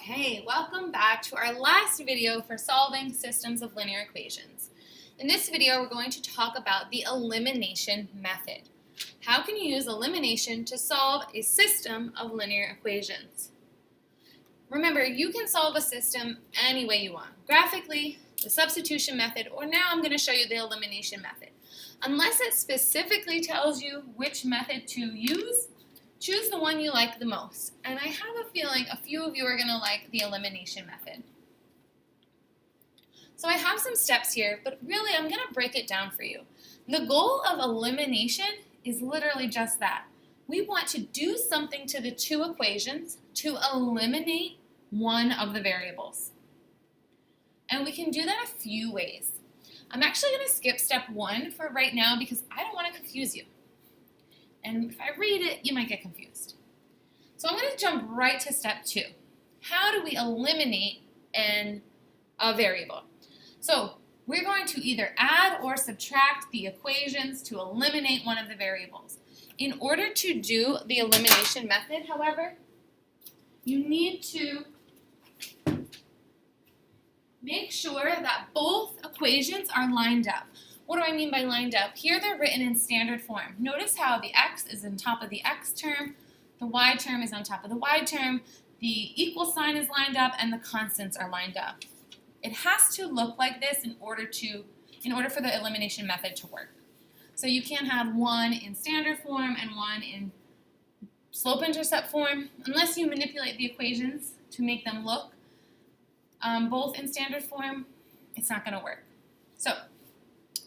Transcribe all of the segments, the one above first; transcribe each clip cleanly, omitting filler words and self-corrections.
Okay, welcome back to our last video for solving systems of linear equations. In this video, we're going to talk about the elimination method. How can you use elimination to solve a system of linear equations? Remember, you can solve a system any way you want. Graphically, the substitution method, or now I'm going to show you the elimination method. Unless it specifically tells you which method to use, choose the one you like the most. And I have a feeling a few of you are going to like the elimination method. So I have some steps here, but really I'm going to break it down for you. The goal of elimination is literally just that. We want to do something to the two equations to eliminate one of the variables. And we can do that a few ways. I'm actually going to skip step 1 for right now because I don't want to confuse you. And if I read it, you might get confused. So I'm going to jump right to step 2. How do we eliminate a variable? So we're going to either add or subtract the equations to eliminate one of the variables. In order to do the elimination method, however, you need to make sure that both equations are lined up. What do I mean by lined up? Here they're written in standard form. Notice how the x is on top of the x term, the y term is on top of the y term, the equal sign is lined up, and the constants are lined up. It has to look like this in order for the elimination method to work. So you can't have one in standard form and one in slope-intercept form unless you manipulate the equations to make them look both in standard form. It's not going to work. So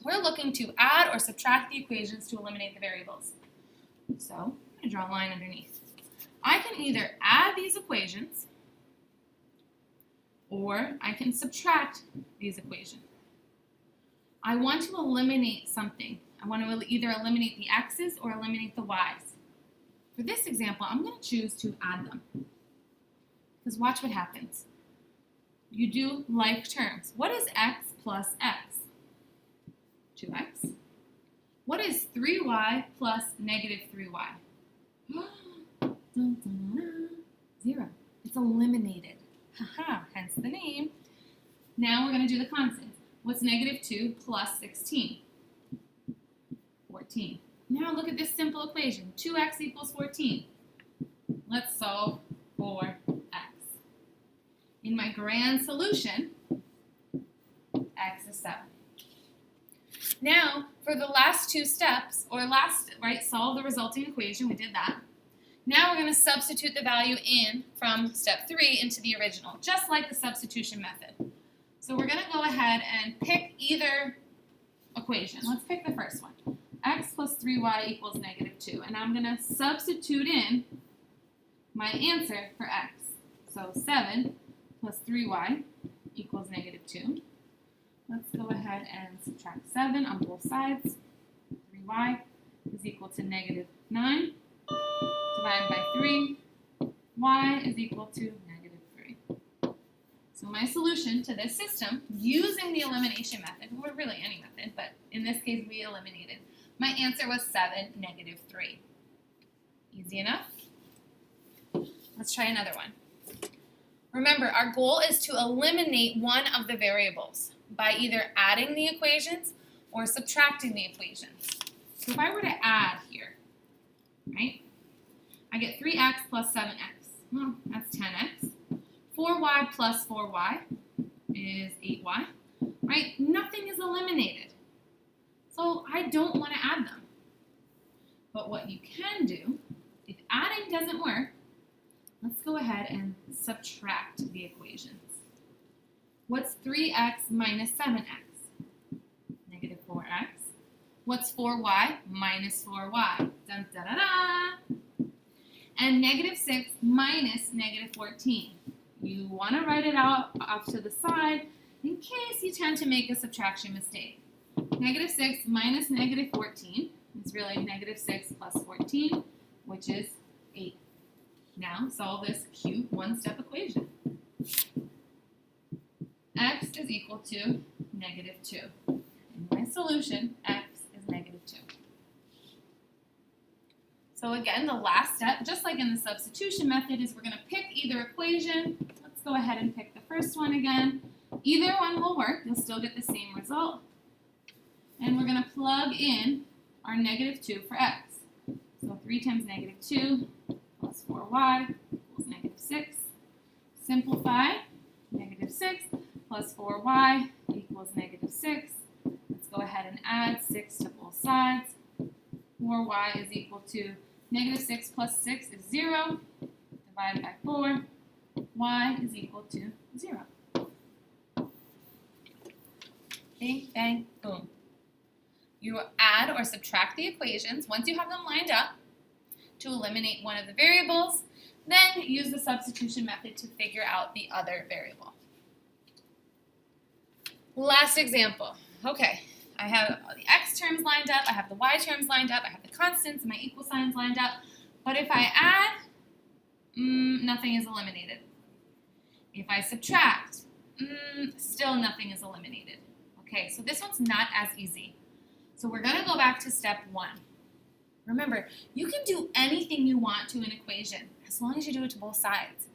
we're looking to add or subtract the equations to eliminate the variables. So I'm going to draw a line underneath. I can either add these equations or I can subtract these equations. I want to eliminate something. I want to either eliminate the x's or eliminate the y's. For this example, I'm going to choose to add them. Because watch what happens. You do like terms. What is x plus x? 2x. What is 3y plus negative 3y? 0. It's eliminated. Haha, hence the name. Now we're going to do the constants. What's negative 2 plus 16? 14. Now look at this simple equation. 2x equals 14. Let's solve for x. In my grand solution, x is 7. Now, for the last two steps, solve the resulting equation, we did that. Now we're going to substitute the value in from step 3 into the original, just like the substitution method. So we're going to go ahead and pick either equation. Let's pick the first one. X plus 3y equals negative 2. And I'm going to substitute in my answer for x. So 7 plus 3y equals negative 2. Let's go ahead and subtract 7 on both sides. 3y is equal to negative 9. Divided by 3. Y is equal to negative 3. So my solution to this system, using the elimination method, or really any method, but in this case we eliminated, my answer was 7, negative 3. Easy enough? Let's try another one. Remember, our goal is to eliminate one of the variables by either adding the equations or subtracting the equations. So if I were to add here, right, I get 3x plus 7x. Well, that's 10x. 4y plus 4y is 8y, right? Nothing is eliminated. So I don't want to add them. But what you can do, if adding doesn't work, let's go ahead and subtract the equations. What's 3x minus 7x? Negative 4x. What's 4y minus 4y? Dun, dun, dun, dun. And negative 6 minus negative 14. You want to write it out off to the side in case you tend to make a subtraction mistake. Negative 6 minus negative 14 is really negative 6 plus 14, which is 8. Now solve this cute one-step equation. X is equal to negative 2. In my solution, x is negative 2. So again, the last step, just like in the substitution method, is we're going to pick either equation. Let's go ahead and pick the first one again. Either one will work. You'll still get the same result. And we're going to plug in our -2 for x. So 3 times -2 plus 4y equals -6. Simplify. -6 plus 4y equals -6. Let's go ahead and add 6 to both sides. 4y is equal to -6 plus 6 is 0. Divided by 4. Y is equal to 0. Bang, bang, boom. You add or subtract the equations once you have them lined up to eliminate one of the variables. Then use the substitution method to figure out the other variable. Last example. Okay, I have the x terms lined up, I have the y terms lined up, I have the constants and my equal signs lined up. But if I add, nothing is eliminated. If I subtract, still nothing is eliminated. Okay, so this one's not as easy. So we're going to go back to step 1. Remember, you can do anything you want to an equation as long as you do it to both sides.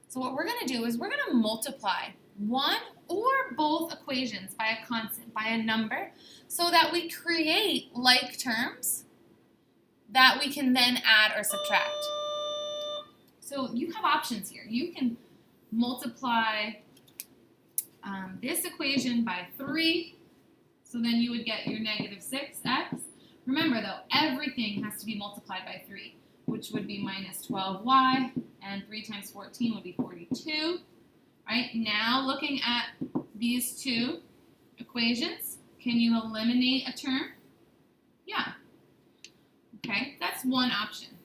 So what we're going to do is we're going to multiply one or both equations by a constant, by a number, so that we create like terms that we can then add or subtract. So you have options here. You can multiply this equation by 3, so then you would get your -6x. Remember though, everything has to be multiplied by 3, which would be -12y, and 3 times 14 would be 42. Right, now looking at these two equations, can you eliminate a term? Yeah. Okay, that's one option.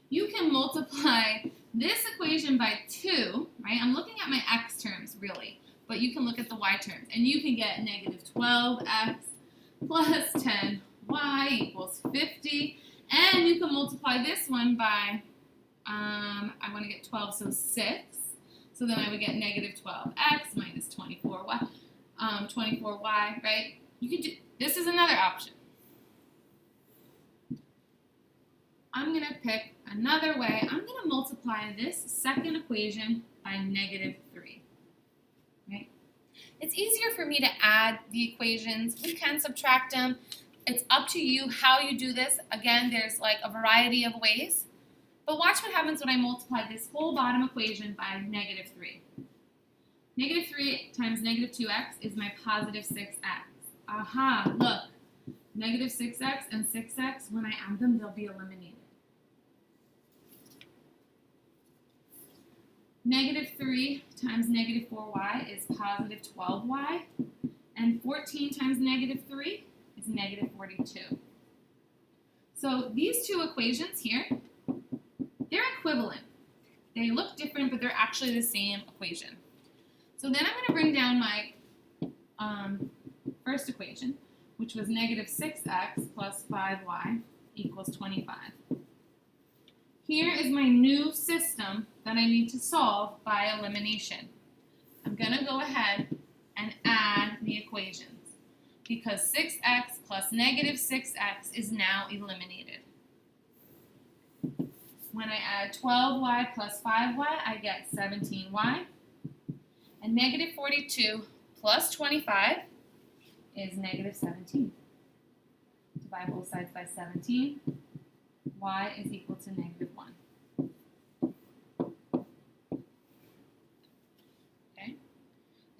You can multiply this equation by 2, right? I'm looking at my x terms really, but you can look at the y terms, and you can get -12x plus 10y equals 50, and you can multiply this one by, I want to get 12, so 6. So then I would get -12x minus 24y, 24y, right? You could do, this is another option. I'm going to pick another way. I'm going to multiply this second equation by -3. Right? It's easier for me to add the equations. We can subtract them. It's up to you how you do this. Again, there's like a variety of ways. But watch what happens when I multiply this whole bottom equation by -3. -3 times -2x is my +6x. Aha, look. -6x and 6x, when I add them, they'll be eliminated. -3 times -4y is +12y. And 14 times -3 is -42. So these two equations here, they're equivalent. They look different, but they're actually the same equation. So then I'm going to bring down my first equation, which was -6x plus 5y equals 25. Here is my new system that I need to solve by elimination. I'm going to go ahead and add the equations because 6x plus -6x is now eliminated. When I add 12y plus 5y, I get 17y. And -42 plus 25 is -17. Divide both sides by 17. Y is equal to -1. Okay?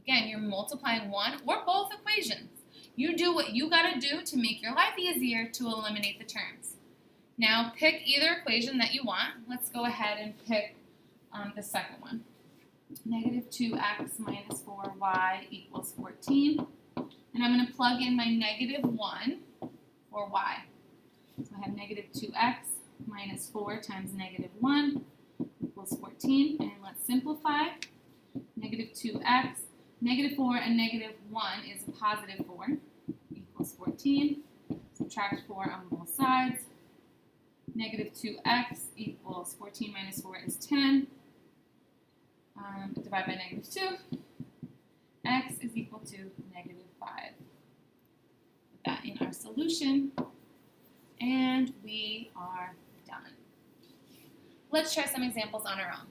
Again, you're multiplying one or both equations. You do what you got to do to make your life easier to eliminate the terms. Now pick either equation that you want. Let's go ahead and pick the second one. -2x minus 4y equals 14. And I'm going to plug in my -1 for y. So I have -2x minus 4 times -1 equals 14. And let's simplify. -2x, -4 and -1 is a +4 equals 14. Subtract 4 on both sides. -2x equals 14 minus 4 is 10. Divide by -2. X is equal to -5. Put that in our solution. And we are done. Let's try some examples on our own.